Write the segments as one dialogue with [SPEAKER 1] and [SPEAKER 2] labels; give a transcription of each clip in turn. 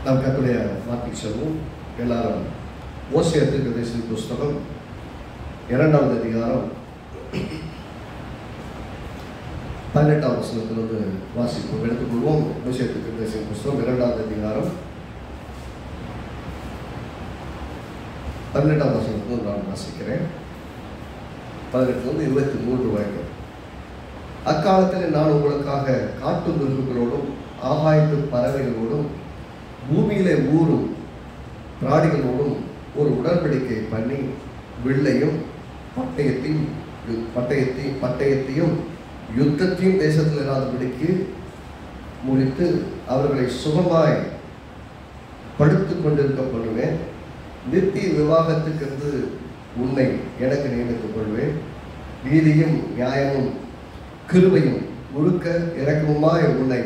[SPEAKER 1] நாம் கர்த்தருடைய வார்த்தைக்கு செல்வோம். எல்லாரும் ஓசியா தீர்க்கதரிசி புஸ்தகம் 2வது அதிகாரம் 18வது வசனத்திலிருந்து வாசிப்போம். எடுத்துக்கொள்வோம். ஓசியா தீர்க்கதரிசி புஸ்தகம் 2வது அதிகாரம் 18வது வசனத்திலிருந்து நான் வாசிக்கிறேன். 18 23 வரைக்கும். அக்காலத்தில் நான் உங்களுக்காக காட்டு மிருகங்களோடும் ஆகாயத்து பறவைகளோடும் பூமியிலே ஊரும் பிராணிகளோடும் ஒரு உடன்படிக்கை பண்ணி வில்லையும் பட்டயத்தையும் யுத்தத்தையும் தேசத்தில் இராதபடிக்கு முடித்து அவர்களை சுகமாய் படுத்து கொண்டிருக்க பண்ணுவேன். நித்திய விவாகத்துக்கு உன்னை எனக்கு நியமித்துக் கொள்வேன். நீதியும் நியாயமும் கிருபையும் முழுக்க இரக்கமுமாய் உன்னை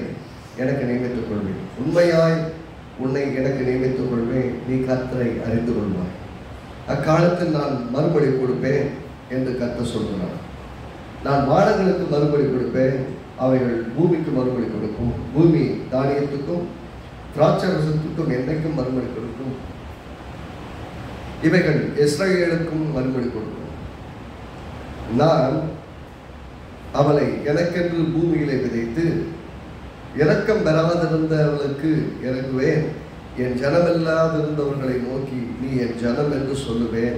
[SPEAKER 1] எனக்கு நியமித்துக் கொள்வேன். உண்மையாய் உன்னை எனக்கு நியமித்துக் கொள்வேன். நீ கர்த்தரை அறிந்து கொள்வாய். அக்காலத்தில் நான் மறுபடி கொடுப்பேன் என்று கர்த்தர் சொல்கிறார். நான் வானங்களுக்கு மறுபடி கொடுப்பேன், அவைகள் பூமிக்கு மறுபடி கொடுக்கும். பூமி தானியத்துக்கும் திராட்சரசத்துக்கும் என்னைக்கும் மறுபடி கொடுக்கும். இவைகள் இஸ்ரவேலுக்கும் மறுபடி கொடுக்கும். நான் அவளை எனக்கென்று பூமியிலே விதைத்து இரக்கம் பெறாதிருந்தவர்களுக்கு இறங்குவேன். என் ஜனமில்லாதிருந்தவர்களை நோக்கி நீ என் ஜனம் என்று சொல்லுவேன்.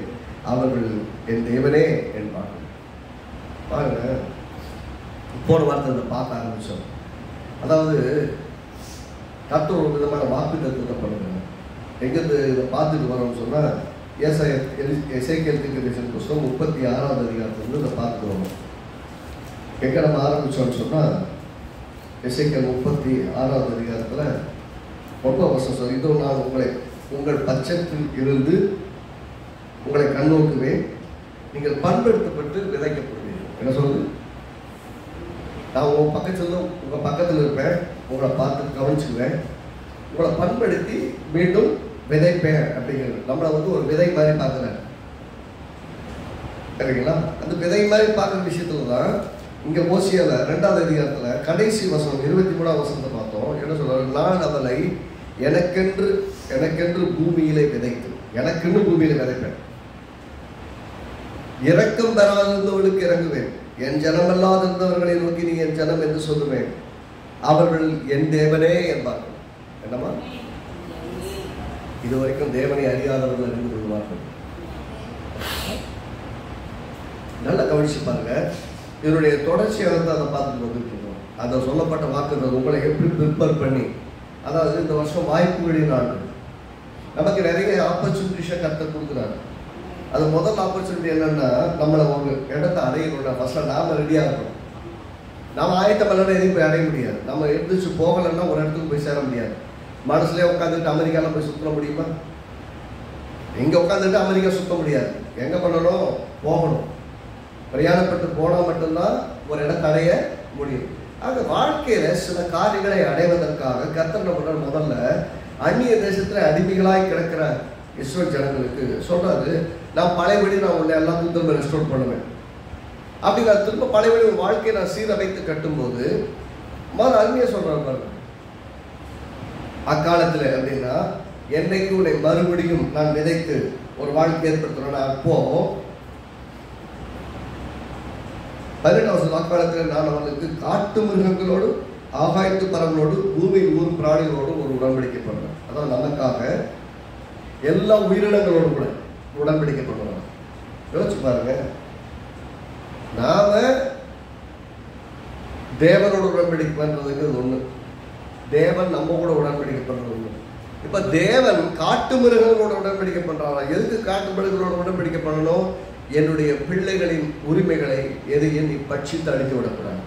[SPEAKER 1] அவர்கள் என் தேவனே என்பார்கள். பாருங்க, போன வார்த்தை பார்க்க ஆரம்பிச்சோம். அதாவது கர்த்தர் ஒரு விதமான வாக்கு தத்துவத்தை பண்ணுறாங்க. எங்கிருந்து இதை பார்த்துட்டு வரோம்னு சொன்னால் எசேக்கியேல் தீர்க்கதரிசன புஸ்தகம் 36வது அதிகாரத்திலிருந்து இதை பார்த்துட்டு வரோம். எங்கே நம்ம ஆரம்பித்தோம்னு சொன்னால் எசேக்கியேல் 36வது அதிகாரத்தில் 1 வசனம், இதோ நான் உங்கள் பட்சத்தில் இருந்து உங்களை கண்ணோக்குவேன், நீங்கள் பண்படுத்தப்பட்டு விதைக்கப்படுவீர்கள். என்ன சொல்லுது? நான் உங்கள் பக்கத்தில் இருப்பேன், உங்களை பார்த்து கவனிச்சுக்குவேன், உங்களை பண்படுத்தி மீண்டும் விதைப்பேன் அப்படிங்கிறது. நம்மளை ஒரு விதை மாதிரி பார்க்குறேன், சரிங்களா? அந்த விதை மாதிரி பார்க்குற விஷயத்துல தான் இங்கே ஓசியால 2வது அதிகாரத்தில் கடைசி வசனம் 23வது வசனத்தை பார்த்தோம். என்ன சொல்றாரு? நான் அவளை எனக்கென்று பூமியிலே விதைத்து, எனக்கென்று பூமியில விதைப்பேன். இரக்கம் பெறாதிருந்தவர்களுக்கு இறங்குவேன். என் ஜனமல்லாதிருந்தவர்களை நோக்கி நீ என் ஜனம் என்று சொல்லுவேன். அவர்கள் என் தேவனே என்பார்கள். என்னமா? இதுவரைக்கும் தேவனை அறியாதவர்கள் அறிந்து கொள்வார்கள். நல்லா கவனிச்சு பாருங்க. இதனுடைய தொடர்ச்சியாக தான் அதை பார்த்துட்டு வந்துட்டு இருக்கோம். அதை சொல்லப்பட்ட வாக்குகள் உங்களை எப்படி ப்ரிப்பேர் பண்ணி, அதாவது இந்த வருஷம் வாய்ப்புகளின் ஆண்டு, நமக்கு நிறைய ஆப்பர்ச்சுனிட்டிஸை கற்றுக் கொடுக்குறாரு. அது முதல் ஆப்பர்ச்சுனிட்டி என்னன்னா, நம்மளை ஒரு இடத்தை அடையணும். ஃபர்ஸ்ட் நாம ரெடியாக இருக்கணும். நாம் ஆயத்தம் பண்ணலாம், எதையும் போய் அடைய முடியாது. நம்ம எழுந்திரிச்சு போகலைன்னா ஒரு இடத்துக்கு போய் சேர முடியாது. மனசுலேயே உட்காந்துட்டு அமெரிக்காவில் போய் சுற்ற முடியுமா? எங்கே உட்காந்துட்டு அமெரிக்கா சுற்ற முடியாது. எங்கே பண்ணணும்? போகணும். பிரயாணப்பட்டு போனால் மட்டும்தான் ஒரு இடத்தை அடைய முடியும். ஆக வாழ்க்கையில் சில காரியங்களை அடைவதற்காக கர்த்தர் பண்ணுற முதல்ல அந்நிய தேசத்தில் அடிமைகளாய் கிடக்கிற இஸ்ரவேல் ஜனங்களுக்கு சொல்றாரு, நான் பழையபடி நான் உன்னை எல்லாத்துக்கும் திரும்ப ரெஸ்டோர் பண்ணுவேன். அப்படி நான் திரும்ப பழையபடி ஒரு வாழ்க்கையை நான் சீரமைத்து கட்டும்போது மாதிரி அருமையாக சொல்றாரு பாருங்க. அக்காலத்தில் அப்படின்னா என்னைக்கு உன்னை மறுபடியும் நான் விதைத்து ஒரு வாழ்க்கை ஏற்படுத்துறேன்னா, அப்போ 18வது அக்காலத்தில் நான் அவர்களுக்கு காட்டு மிருகங்களோடு ஆகாயத்து பறவைகளோடு பூமியில் ஊர் பிராணிகளோடு ஒரு உடன்படிக்கை பண்றேன். அதான் நமக்காக எல்லா உயிரினங்களோடு கூட உடன்படிக்கை பண்றோம். யோசிச்சு பாருங்க, நாம தேவனோட உடன்படிக்கை பண்றதுக்கு ஒண்ணு, தேவன் நம்ம கூட உடன்படிக்கை பண்றது ஒண்ணு. இப்ப தேவன் காட்டு மிருகங்களோட உடன்படிக்கை பண்றாரா? எதுக்கு காட்டு மிருகங்களோட உடன்படிக்கை பண்ணணும்? என்னுடைய பிள்ளைகளின் உரிமைகளை எதையும் நீ பட்சித்து அழித்து விடக்கூடாது.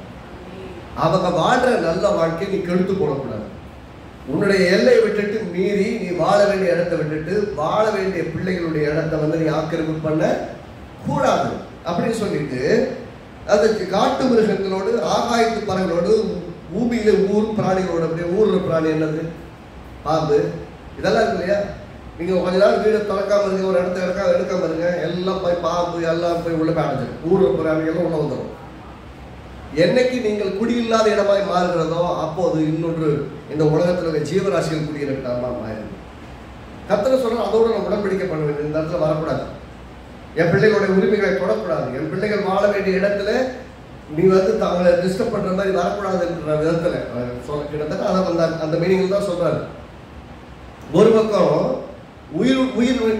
[SPEAKER 1] அவங்க வாழ்ற நல்ல வாழ்க்கையை நீ கெடுத்து போடக்கூடாது. உன்னுடைய எல்லையை விட்டுட்டு மீறி நீ வாழ வேண்டிய இடத்தை விட்டுட்டு வாழ வேண்டிய பிள்ளைகளுடைய இடத்தை நீ ஆக்கிரமிப்பு பண்ண கூடாது அப்படின்னு சொல்லிட்டு, அதுக்கு காட்டு மிருகங்களோடு ஆகாயத்து பறவைகளோடு பூமியில ஊர் பிராணிகளோட, அப்படியே ஊர்ல பிராணி என்னது? பாம்பு. இதெல்லாம் இருக்கு இல்லையா? நீங்க கொஞ்ச நாள் வீடு திறக்காம இருங்க, ஒரு இடத்த எடுக்காம இருங்க, எல்லாம் போய் பாம்பு எல்லாம் போய் உள்ள அடைஞ்சு ஊர்ல பிராணிகளும் உள்ள வந்துடும். என்னைக்கு நீங்கள் குடியில்லாத இடமாய் மாறுகிறதோ அப்போது இன்னொன்று இந்த உலகத்தில் ஜீவராசிகள் குடியிருக்காமல் மாறிடும். கர்த்தர் சொல்ற அதோடு நான் உடன்படிக்கை பண்ணுவேன், இந்த இடத்துல வரக்கூடாது, என் பிள்ளைகளுடைய உரிமைகளை தொடக்கூடாது, என் பிள்ளைகள் வாழ வேண்டிய இடத்துல நீ தாங்களை டிஸ்டர்ப் பண்ற மாதிரி வரக்கூடாதுன்ற விதத்துல சொல்ல கிட்டத்தட்ட அதை அந்த மீனிங் தான் சொல்றாரு. ஒரு பக்கம்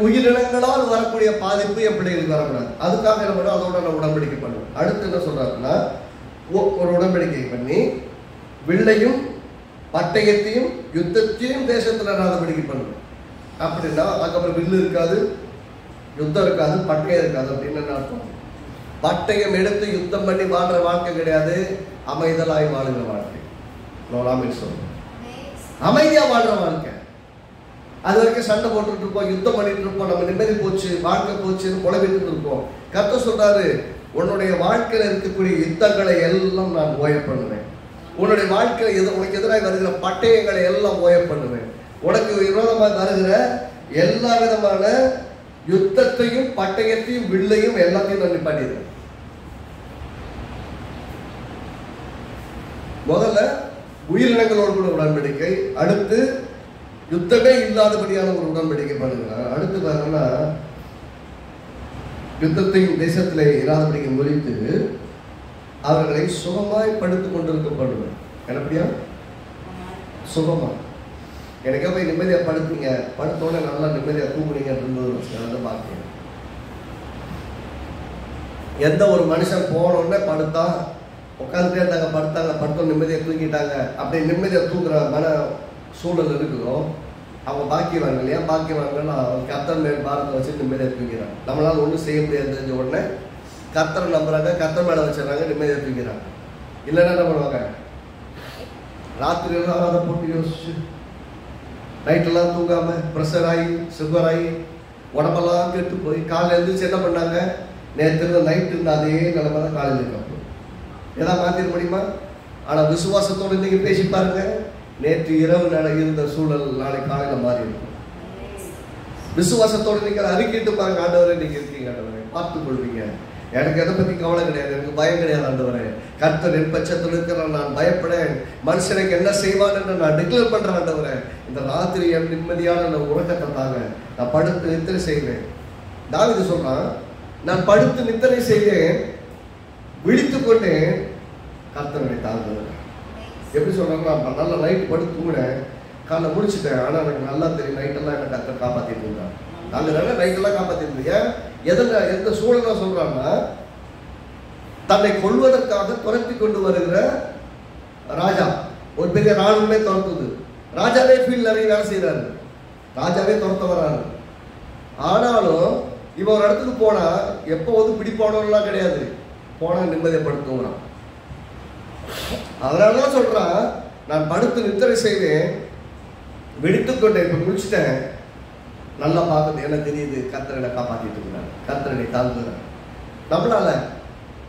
[SPEAKER 1] உயிரினங்களால் வரக்கூடிய பாதிப்பு என் பிள்ளைகளுக்கு வரக்கூடாது, அதுக்காக என்ன பண்ணுவோம், அதோட நான் உடன்படிக்கை பண்ணுவேன். அடுத்து என்ன சொல்றாருன்னா, ஒரு உடன்படிக்கை பண்ணி வில்லையும் பட்டயத்தையும் யுத்தத்தையும் தேசத்துல உடன்படிக்கை பண்ணுவேன். அப்படின்னா அதுக்கப்புறம் வில்லு இருக்காது, யுத்தம் இருக்காது, பட்டயம் இருக்காது. அப்படின்னு என்ன அர்த்தம்? பட்டயம் எடுத்து யுத்தம் பண்ணி வாழ்ற வாழ்க்கை கிடையாது, அமைதலாய் வாழுகிற வாழ்க்கை. அமைதியா வாழ்ற வாழ்க்கை. அது வரைக்கும் சண்டை போட்டுட்டு இருப்போம், யுத்தம் பண்ணிட்டு இருப்போம், நம்ம நிம்மதி போச்சு, வாழ்க்கை போச்சுன்னு புலம்பிட்டு இருப்போம். கர்த்தர் சொல்றாரு, உன்னுடைய வாழ்க்கையில இருக்கக்கூடிய யுத்தங்களை எல்லாம் நான் ஓய பண்ணுவேன். உன்னுடைய வாழ்க்கையில உனக்கு எதிராக வருகிற பட்டயங்களை எல்லாம் ஓய பண்ணுவேன். உனக்கு விரோதமாக வருகிற எல்லா விதமான யுத்தத்தையும் பட்டயத்தையும் வில்லையும் எல்லாத்தையும் நான் நிப்பாட்டிடுவேன். முதல்ல உயிரினங்களோடு கூட உடன்படிக்கை, அடுத்து யுத்தமே இல்லாதபடியான ஒரு உடன்படிக்கை பண்ணுகிறார். அடுத்து பாருங்கன்னா, யுத்தத்தையும் தேசத்திலே இராதபடிக்கை முறித்து அவர்களை சுகமாய் படுத்துக் கொண்டிருக்கப்படுவேன். என்னப்படியா? சுகமா. எனக்கே போய் நிம்மதியா படுத்தீங்க, படுத்தோட நல்லா நிம்மதியா தூங்குனீங்கன்றது பார்க்கிறேன். எந்த ஒரு மனுஷன் போனோடனே படுத்தா உட்காந்துட்டே இருந்தாங்க, படுத்தோம் நிம்மதியா தூங்கிட்டாங்க, அப்படி நிம்மதியா தூங்குற மன சூழல் இருக்குதோ அவங்க பாக்கியவாங்க இல்லையா? பாக்கியவாங்கன்னா கர்த்தர் மேல் பாரத்தை வச்சு நிம்மதியா தூங்கிறாங்க. நம்மளால ஒன்றும் செய்ய முடியாது தெரிஞ்ச உடனே கர்த்தரை நம்புறாங்க, கர்த்தர் மேல வச்சிடறாங்க, நிம்மதியா தூங்கிறாங்க. இல்லைன்னா என்ன பண்ணுவாங்க, ராத்திரி எல்லாம் அதை போட்டு யோசிச்சு நைட்டெல்லாம் தூங்காம ப்ரெஷர் ஆகி சுகர் ஆகி உடம்பெல்லாம் கெட்டு போய் காலையில் எழுந்திரிச்சு என்ன பண்ணாங்க, நேற்று இருந்த நைட்டு இருந்த அதே நிலைமை தான் காலையில் இருக்கப்போ. ஏதாவது மாற்றிட முடியுமா? ஆனால் விசுவாசத்தோடு நீங்கள் பேசி பாருங்க, நேற்று இரவு இருந்த சூழல் நாளை காலையில் மாறி இருக்கும். விசுவாசத்தோடு நீங்கள் அறிக்கிட்டு பாருங்க, ஆண்டவரே நீங்கள் இருக்கீங்க, ஆண்டவரே பார்த்து கொள்வீங்க, எனக்கு எதை பற்றி கவலை கிடையாது, எனக்கு பயம் கிடையாது, ஆண்டவரே கர்த்தர் என் பட்சத்தில் இருக்கிற நான் பயப்படேன், மனுஷனுக்கு என்ன செய்வான் என்று நான் டிக்ளேர் பண்றேன். ஆண்டவரே இந்த ராத்திரி என் நிம்மதியான உறக்கத்தை தாங்க, நான் படுத்து நித்திரை செய்வேன். தாவீது சொல்றான், நான் படுத்து நித்திரை செய்வேன், விழித்து கொண்டேன், கர்த்தரை தாங்குவேன். எப்படி சொல்றாங்க, நான் நல்லா நைட் படுத்து தூங்கினேன், காலைல முடிச்சுட்டேன், ஆனால் எனக்கு நல்லா தெரியும் நைட்டெல்லாம் என்ன கர்த்தர் காப்பாற்றிட்டு இருக்கான். நாங்கள் நைட்டெல்லாம் காப்பாற்றிட்டு ஏன் எந்த சூழலா சொல்றான்னா, தன்னை கொள்வதற்காக துரத்தி கொண்டு வருகிற ராஜா, ஒரு பெரிய ராணுவமே துரத்துது, ராஜாவே ஃபீல்ட் நிறைய வேலை செய்யறாரு, ராஜாவே துரத்த வர்றாரு. ஆனாலும் இவன் ஒரு இடத்துக்கு போனா எப்போ பிடிப்பானவர்களாம் கிடையாது, போனா நிம்மதியப்படுத்துவான். அதனாலதான் சொல்றான், நான் படுத்து நித்திரை செய்வேன், விழித்துக்கொண்டேன், இப்ப முடிச்சுட்டேன், நல்லா பார்க்குது, என்ன தெரியுது, கர்த்தரை காப்பாற்றிட்டு இருக்கிறார், கர்த்தரை தாங்குகிறார். நம்மளால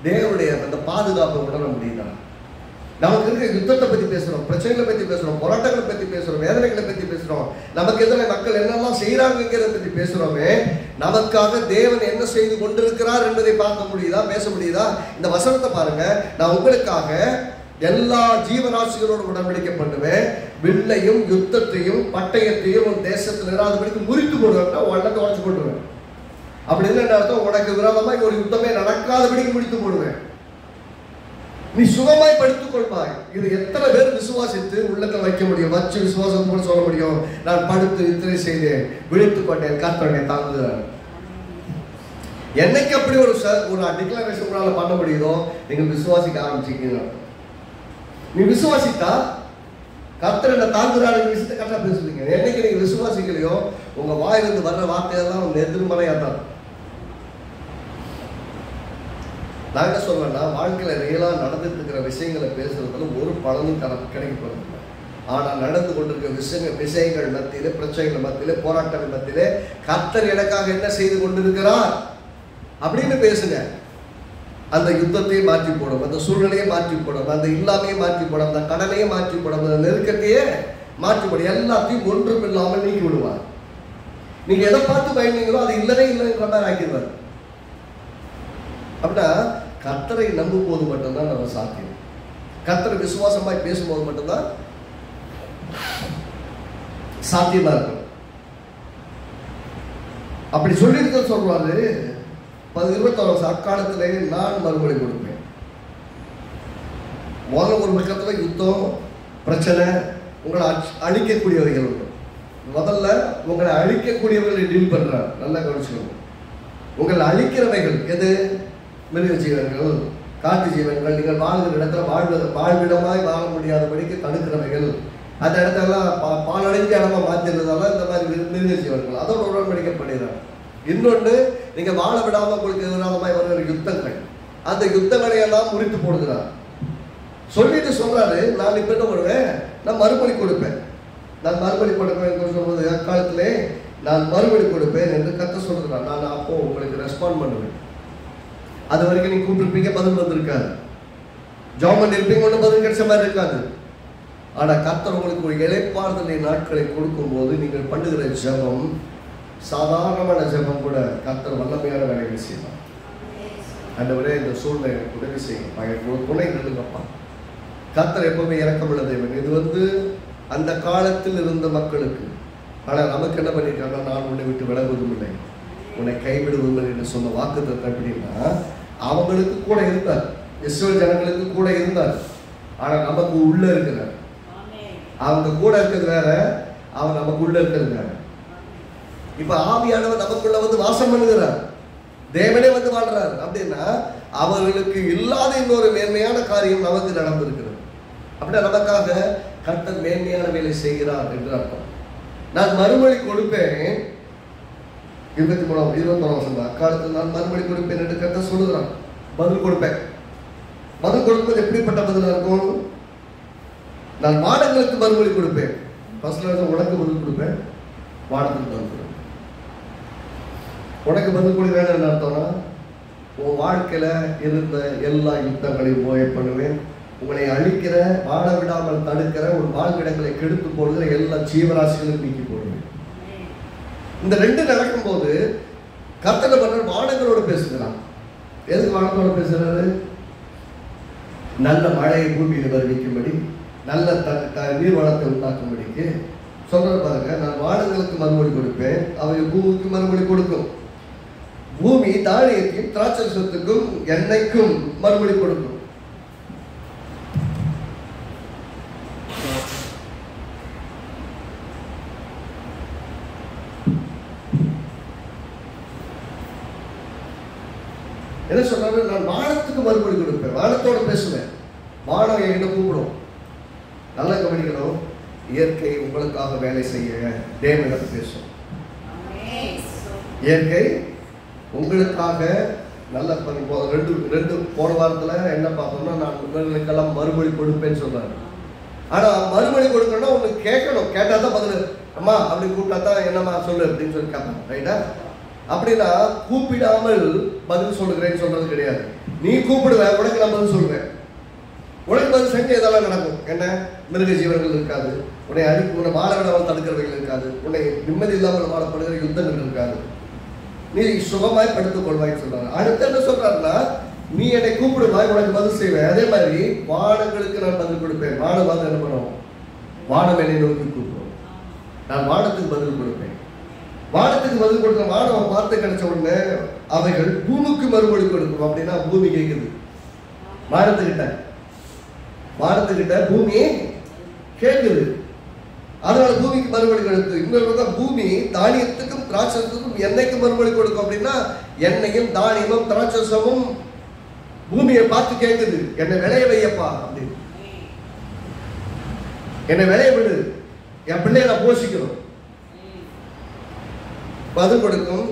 [SPEAKER 1] தேவனுடைய அந்த பாதுகாப்பை உணர முடியுதா? நமக்கு இருக்க யுத்தத்தை பத்தி பேசுறோம், பிரச்சனைகளை பத்தி பேசுறோம், போராட்டங்களை பத்தி பேசுறோம், வேதனைகளை பத்தி பேசுறோம், நமக்கு எதிராக மக்கள் என்னெல்லாம் செய்யறாங்கிறத பத்தி பேசுறோமே, நமக்காக தேவன் என்ன செய்து கொண்டிருக்கிறார் என்பதை பார்க்க முடியுதா, பேச முடியுதா? இந்த வசனத்தை பாருங்க, நான் உங்களுக்காக எல்லா ஜீவராசிகளோடு உடன்படிக்கை பண்ணுவேன், வில்லையும் யுத்தத்தையும் பட்டயத்தையும் உன் தேசத்தில் இராதபடிக்கு முறித்து போடுவேன், உடனே உடச்சு போடுவேன். அப்படின்னு என்ன அர்த்தம், உனக்கு விரோதமாய் ஒரு யுத்தமே நடக்காதபடிக்கு முடித்து போடுவேன், நீ சுகமாய் படுத்துக் கொள்வாய். இது எத்தனை பேர் விசுவாசித்து உள்ளத்தில் வைக்க முடியும், வச்சு விசுவாசம் கூட சொல்ல முடியும், நான் படுத்து இத்தனை செய்தேன், விழித்துக் கொண்டேன், கர்த்தரை தாங்குகிறார். என்னைக்கு அப்படி ஒரு டிக்ளரேஷன் உங்களால பண்ண முடியுதோ நீங்கள் விசுவாசிக்க ஆரம்பிச்சிருக்கீங்க. நீ விசுவாசித்தா கர்த்தர் என்ன தாங்குறாரு விஷயத்தை கரெக்டா பேசுவீங்க. என்னைக்கு நீங்க விசுவாசிக்கலையோ உங்க வாயிலிருந்து வர்ற வார்த்தையெல்லாம் எதிர்மறையா தான். நான் என்ன சொல்றேன்னா, வாழ்க்கையில ரியலா நடந்துட்டு இருக்கிற விஷயங்களை பேசுறதுல ஒரு பலனும் கிடைக்க போறது. ஆனா நடந்து கொண்டிருக்கிற விஷயங்கள் மத்தியிலே, பிரச்சனைகள் மத்தியிலே, போராட்டங்கள் மத்தியிலே கர்த்தர் எனக்காக என்ன செய்து கொண்டிருக்கிறார் அப்படின்னு பேசுங்க. அந்த யுத்தத்தையே மாற்றி போடும், அந்த சூழ்நிலையை மாற்றி போடும், அந்த இல்லாமையே மாற்றி போடும், அந்த கடனையே மாற்றி போடும், அந்த நெருக்கத்தையே மாற்றி போடும், எல்லாத்தையும் ஒன்றும் இல்லாமல் நீக்கி விடுவார். நீங்க எதை பார்த்து பயந்தீங்களோ அது இல்லவே இல்லைங்கிற மாதிரி ஆக்கிடுவார். அப்படின்னா கர்த்தரை நம்பும் போது மட்டும்தான் நம்ம சாத்தியம். கர்த்தரை விசுவாசமாய் பேசும்போது மட்டும்தான் சாத்தியமா இருக்கும். அப்படி சொல்லியிருக்க சொல்றாரு 21 அக்காலத்திலே நான் மறுமொழி கொடுப்பேன். முதல்ல ஒரு பக்கத்துல யுத்தம், பிரச்சனை, உங்களை அழிக்கக்கூடியவைகள் உண்டு. முதல்ல உங்களை அழிக்கக்கூடியவர்களை டீல் பண்றார். நல்லா கவனிச்சுக்கணும். உங்களை அழிக்கிறவைகள் எது? மிருக ஜீவன்கள், காட்டு ஜீவன்கள், நீங்கள் வாழ்கிற இடத்துல வாழ்விடமாய் வாழ முடியாதபடிக்கு தடுக்கிறவைகள், அந்த இடத்தெல்லாம் பாலடைஞ்ச இடமா மாற்றிருந்தால இந்த மாதிரி மிருக ஜீவன்கள் அதோட உடன்படிக்கப்படுகிறார். இன்னொன்று, நீங்க வாழ விடாம உங்களுக்கு எதிராகமாய் வருகிற யுத்தங்கள், அந்த யுத்தங்களை எல்லாம் முறித்து போடுகிறார். சொல்லிட்டு சொல்றாரு, நான் இப்ப என்ன பண்ணுவேன், நான் மறுமொழி கொடுப்பேன். நான் மறுமொழி கொடுப்பேன் என்று சொல்வது அக்காலத்திலே நான் மறுமொழி கொடுப்பேன் என்று கர்த்தர் சொல்கிறார். நான் அப்போ உங்களுக்கு ரெஸ்பாண்ட் பண்ணுவேன். அது வரைக்கும் நீங்க கூப்பிட்டுருப்பீங்க, பதில் வந்திருக்காது. ஜாமன் இருப்பீங்க, ஒன்றும் பதில் கிடைச்ச மாதிரி இருக்காது. ஆனா கர்த்தர் உங்களுக்கு ஒரு இளைப்பாறுதலை நாட்களை கொடுக்கும் போது நீங்கள் பண்ணுகிற ஜெபம் சாதாரணமான ஜெபம் கூட கர்த்தர் வல்லமையான வேலைகள் செய்யலாம். ஆண்டவரே, இந்த சூழ்நிலை உதவி செய்யும், எனக்கு துணை நிறுங்கப்பா. கர்த்தர் எப்பவுமே இரக்கமுள்ள தேவன். இது அந்த காலத்தில் இருந்த மக்களுக்கு. ஆனால் நமக்கு என்ன பண்ணிட்டாங்க, நான் உன்னை விட்டு விலகுவதும் இல்லை, உன்னை கைவிடுவதும் இல்லை என்று சொன்ன வாக்குத்தத்தம் எப்படின்னா, அவங்களுக்கு கூட இருந்தார், இஸ்ரவேல் ஜனங்களுக்கு கூட இருந்தார். ஆனால் நமக்கு உள்ள இருக்கிறார். அவங்க கூட இருக்கிறது வேற, அவன் நமக்கு உள்ள இருக்கிறது வேற. இப்ப ஆவியானவர் நமக்குள்ள வாசம் பண்ணுகிறார், தேவனே வாழ்றார். அப்படின்னா அவர்களுக்கு இல்லாத இன்னொரு மேன்மையான காரியம் நமக்கு நடந்திருக்கிறது. அப்படின்னா நமக்காக கர்த்தர் மேன்மையான வேலை செய்கிறார் என்று அர்த்தம். நான் மறுமொழி கொடுப்பேன். 23 அக்காலத்தில் நான் மறுமொழி கொடுப்பேன் என்று கர்த்தர் சொல்லுகிறான். பதில் கொடுப்பேன். பதில் கொடுப்பது எப்படிப்பட்ட பதிலாக இருக்கும்? நான் வானங்களுக்கு மறுமொழி கொடுப்பேன். உனக்கு பதில் கொடுப்பேன், வானத்துக்கு பதில் கொடுப்பேன். உனக்கு பதில் கொடுப்பேன் என்ன அர்த்தம்னா, உன் வாழ்க்கையில இருந்த எல்லா யுத்தங்களையும் போய் பண்ணுவேன். உங்களை அழிக்கிற, வாழ விடாமல் தடுக்கிற, ஒரு வாழ்விடங்களை கெடுத்து போடுகிற எல்லா ஜீவராசிகளும் நீக்கி போடுவேன். இந்த ரெண்டு நடக்கும் போது கர்த்தர் பண்ற வானங்களோடு பேசுகிறான். எதுக்கு வானத்தோடு பேசுறாரு? நல்ல மழையை பூமியில் வருவிக்கும்படி, நல்ல நீர் வளத்தை உண்டாக்கும்படிக்கு சொல்றது பாருங்க. நான் வானங்களுக்கு மறுமொழி கொடுப்பேன், அவை பூமிக்கு மறுமொழி கொடுக்கும். பூமி தானியத்தையும் திராட்சரசத்துக்கும் எண்ணெய்க்கும் மறுமொழி கொடுக்கும். என்ன சொல்றாரு? நான் வானத்துக்கு மறுமொழி கொடுப்பேன், வானத்தோட பேசுவேன். வானம் என்கிட்ட கூப்பிடும். நல்லா கவனிக்கணும். இயற்கை உங்களுக்காக வேலை செய்ய தேவனிடம் பேசும். இயற்கை உங்களுக்காக நல்ல ரெண்டு போன வாரத்துல என்ன பார்த்தோம்னா, நான் உங்களுக்கெல்லாம் மறுமொழி கொடுப்பேன்னு சொல்றாரு. ஆனா மறுமொழி கொடுக்கணும்னா உங்களுக்கு கேட்கணும். கேட்டாதான் பதில். அம்மா அப்படி கூப்பிட்டா தான் என்னம்மா சொல்லு அப்படின்னு சொல்லி கேட்பாங்க. ரைட்டா? அப்படின்னா கூப்பிடாமல் பதில் சொல்லுகிறேன்னு சொல்றது கிடையாது. நீ கூப்பிடுவ, உனக்கு நான் பதில் சொல்லுவேன். உனக்கு பதில் செஞ்சு எதெல்லாம் நடக்கும்? என்ன? மிருக ஜீவன்கள் இருக்காது, உன்னை வாழ விடாமல் தடுக்கிறவைகள் இருக்காது, உன்னை நிம்மதி இல்லாமல் வாழப்படுகிற யுத்தங்கள் இருக்காது, நீ சுகமாய் படுத்துக் கொள்வாய்ன்னு சொல்றாரு. அடுத்து என்ன சொல்றாருன்னா, நீ என்னை கூப்பிடுவாய், உனக்கு பதில் செய்வேன். அதே மாதிரி வானங்களுக்கு நான் பதில் கொடுப்பேன். வானம் என்ன பண்ணுவோம்? வானம் என்னை நோக்கி கூப்பிடுவோம், நான் வானத்துக்கு பதில் கொடுப்பேன். வானத்துக்கு பதில் கொடுத்த வானம் வார்த்தை கிடைச்ச உடனே அவைகள் பூமிக்கு மறுமொழி கொடுக்கும். அப்படின்னா பூமி கேட்குது வானத்துக்கிட்ட பூமி கேட்குது. அதனால பூமிக்கு மறுமொழி கொடுத்து. இன்னொரு பக்கம் பூமி தானியத்துக்கும் திராட்சத்துக்கும் எண்ணெய்க்கு மறுமொழி கொடுக்கும். அப்படின்னா எண்ணெயும் தானியமும் திராட்சமும் பூமியை பார்த்து கேட்குது, என்னை விளைய வையப்பா அப்படின்னு, என்னை விளைய விடு, என் பிள்ளைய நான் போஷிக்கணும். பதில் கொடுக்கும்.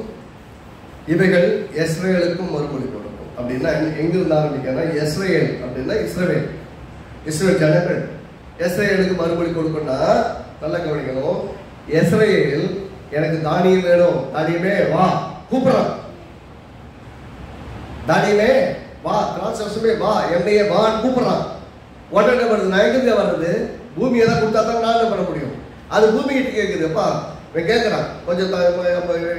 [SPEAKER 1] இவைகள் இஸ்ரவேலுக்கும் மறுமொழி கொடுக்கும். அப்படின்னா எங்கிருந்து ஆரம்பிக்கனா, இஸ்ரவேல் அப்படின்னா இஸ்ரவேல் ஜனங்கள் இஸ்ரவேலுக்கு மறுமொழி கொடுக்கும்னா நல்லா கவனிக்கணும். இஸ்ரவேல் எனக்கு தானியம் வேணும், தானியமே வா கூப்பிடுறான், தானியமே வா, திராட்சரசமே வா, எண்ணெயே வான்னு கூப்பிடுறான். உடனே வருது. நான் எங்கிருந்து வர்றது? பூமியை தான் கொடுத்தா தான் நான் என்ன பண்ண முடியும்? அது பூமி கிட்ட கேட்குதுப்பா. இவன் கேட்குறான், கொஞ்சம்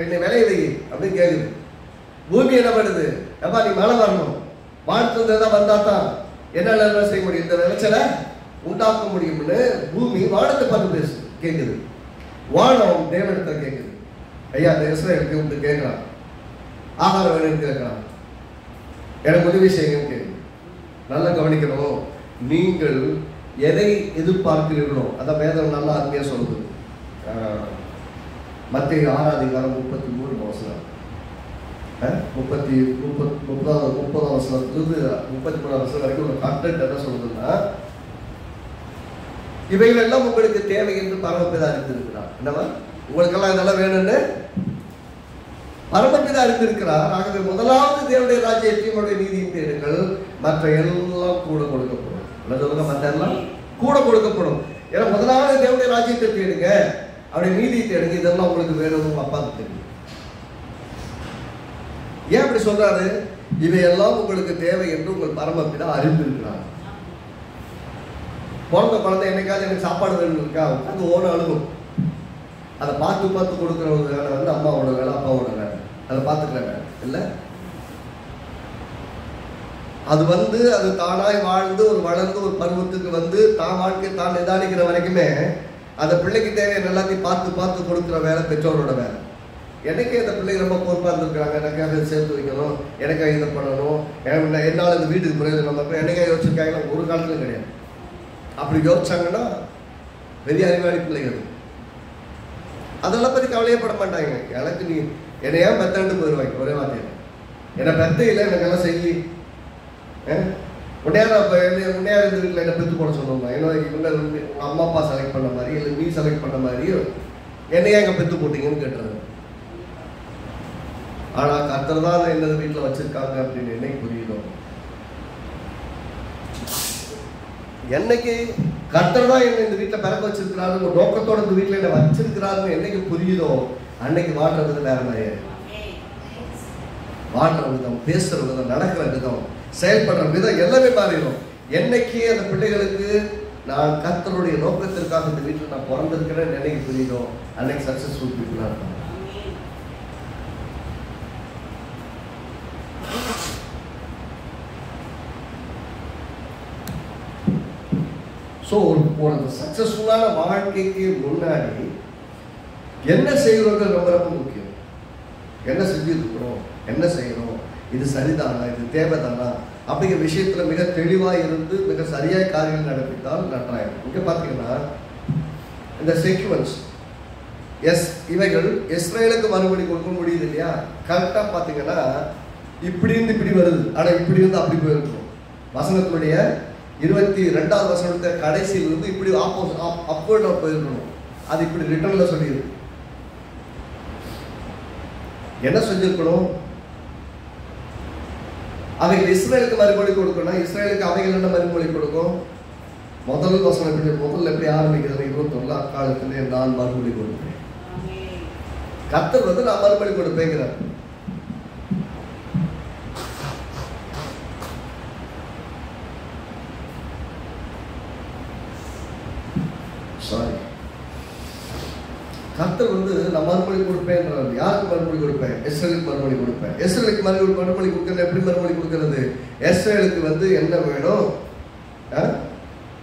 [SPEAKER 1] என்னை விளைய வை அப்படின்னு கேட்குது. பூமி என்ன பண்ணுது? எப்பா நீ மழை வரணும், வானத்துல தான் வந்தா தான் என்னால செய்ய முடியும், இந்த விளைச்சலை உண்டாக்க முடியும்னு பூமி வானத்தை பார்த்து கேட்குது. வானம் தேவனிடத்தை கேட்குது. ஐயா அந்த இஸ்ரவேலுக்கு வந்து கேட்கறான், ஆகாரம் வேணும்னு கேட்கறான், எனக்கு உதவி செய்யுங்கன்னு கேட்கு. நல்லா கவனிக்கணும், நீங்கள் எதை எதிர்பார்க்கிறீர்களோ அதான் வேதம் நல்லா அருமையா சொல்லுது. மத்தேயு 6:33 30 வசனத்திலிருந்து 33 வசனம் வரைக்கும் ஒரு கண்டென்ட் என்ன சொல்லுதுன்னா, இவைகள் எல்லாம் உங்களுக்கு தேவை என்று பரமபிதா அறிந்திருக்கிறார். என்னவா? உங்களுக்கெல்லாம் இதெல்லாம் வேணும்னு பரமபிதா அறிந்திருக்கிறார். ஆகவே முதலாவது தேவனுடைய ராஜ்யத்தையும் அவருடைய நீதியும் தேடுங்கள், மற்ற எல்லாம் கூட கொடுக்கப்படும். மற்ற எல்லாம் கூட கொடுக்கப்படும். ஏன்னா முதலாவது தேவனுடைய ராஜ்யத்தை தேடுங்க, அவருடைய நீதியை தேடுங்க, இதெல்லாம் உங்களுக்கு வேணும் அப்பாவுக்கு தெரியும். ஏன் அப்படி சொல்றாரு? இவையெல்லாம் உங்களுக்கு தேவை என்று உங்கள் பரமபிதா அறிந்திருக்கிறார். பிறந்த குழந்தை என்னைக்காவது எனக்கு சாப்பாடு வேணும் இருக்கா, உட்காந்து ஓன அழுகும். அதை பார்த்து பார்த்து கொடுக்குறவங்க வேலை வந்து அம்மாவோட வேலை, அப்பாவோட வேலை. அதை பார்த்துக்கிறாங்க இல்லை? அது வந்து அது தானாய் வாழ்ந்து ஒரு வளர்ந்து ஒரு பருவத்துக்கு வந்து தான் வாழ்க்கை தான் நிதானிக்கிற வரைக்குமே அந்த பிள்ளைக்கு தேவையான எல்லாத்தையும் பார்த்து பார்த்து கொடுக்குற வேலை பெற்றோரோட வேலை. எனக்கே இந்த பிள்ளைங்க ரொம்ப பொறுப்பாக இருந்திருக்காங்க, எனக்காக சேர்த்து வைக்கணும், எனக்காக இதை பண்ணணும், என்னால் இந்த வீட்டுக்கு பிரயோஜனம் எனக்காக யோசிச்சிருக்காங்க. ஒரு காலத்துலையும் கிடையாது. அப்படி யோசிச்சாங்கன்னா பெரிய அறிவாளி பிள்ளைகள் அதெல்லாம் பற்றி கவலையப்பட மாட்டாங்க. எனக்கு நீ என்னையா பெத்தண்டு போயிடுவாங்க ஒரே வார்த்தையில். என்னை பெத்த இல்லை, எனக்கெல்லாம் செய்யி உன்னையார் இந்த வீட்டில் என்ன பெற்று போட சொல்லுவாங்க. ஏன்னா இவங்க அம்மா அப்பா செலக்ட் பண்ண மாதிரி இல்லை நீ செலக்ட் பண்ண மாதிரி என்னையா எங்கே பெற்று போட்டீங்கன்னு கேட்டுறது. ஆனால் கர்த்தர் தான் என்னது வீட்டில் வச்சிருக்காங்க அப்படின்னு என்னைக்கு புரியுதோ, என்னைக்கு கர்த்தர் தான் என்ன இந்த வீட்டில் பிறக்க வச்சிருக்கிறாரு, ஒரு நோக்கத்தோட இந்த வீட்டில் என்ன வச்சிருக்கிறாருன்னு என்னைக்கு புரியுதோ அன்னைக்கு வாழ்றது வேற மாதிரியே. வாழ்ற விதம், பேசுற விதம், நடக்கிற விதம், செயல்படுற விதம் எல்லாமே மாறிடும். என்னைக்கு அந்த பிள்ளைகளுக்கு நான் கர்த்தருடைய நோக்கத்திற்காக இந்த வீட்டில் நான் பிறந்திருக்கிறேன் என்னைக்கு புரியுதோ அன்னைக்கு சக்சஸ்ஃபுல் பீப்புளாக இருப்பாங்க. ஸோ ஒரு சக்சஸ்ஃபுல்லான வாழ்க்கைக்கு முன்னாடி என்ன செய்கிறோம் ரொம்ப ரொம்ப முக்கியம். என்ன செஞ்சுருக்கிறோம், என்ன செய்யணும், இது சரிதானா, இது தேவைதானா அப்படிங்கிற விஷயத்தில் மிக தெளிவாக இருந்து மிக சரியாக காரியங்கள் நடப்பித்தால் நன்றாயிடும். இங்கே பார்த்தீங்கன்னா இந்த செக்வன்ஸ் இவைகள் இஸ்ரேலுக்கு மறுபடி கொடுக்க முடியுது இல்லையா? கரெக்டாக பார்த்தீங்கன்னா இப்படி இருந்து இப்படி வருது, ஆனால் இப்படி இருந்து அப்படி போயிருக்கணும். வசனத்தினுடைய 22வது வசனத்தை கடைசியிலிருந்து இப்படி அப்போர்டா போயிருக்கணும். அது இப்படி ரிட்டர்ன்ல சொல்லியிருக்கு. என்ன செஞ்சிருக்கணும்? அவைகள் இஸ்ரேலுக்கு மறுமொழி கொடுக்கணும். இஸ்ரேலுக்கு அவைகள் என்ன மறுமொழி கொடுக்கும்? முதல் வசனம் முதல்ல எப்படி ஆரம்பிக்கிறது? 21 அக்காலத்திலே நான் மறுமொழி கொடுப்பேன். கர்த்தர் வந்து நான் மறுமொழி கொடுப்பேங்கிறார். சாரி, கர்த்தர் வந்து நான் மறுமொழி கொடுப்பேன். யாருக்கு மறுமொழி கொடுப்பேன்? இஸ்ரேலுக்கு மறுமொழி கொடுப்பேன். இஸ்ரேலுக்கு மறுமொழி கொடுக்கறது எப்படி மறுமொழி கொடுக்கறது? இஸ்ரேலுக்கு வந்து என்ன வேணும்?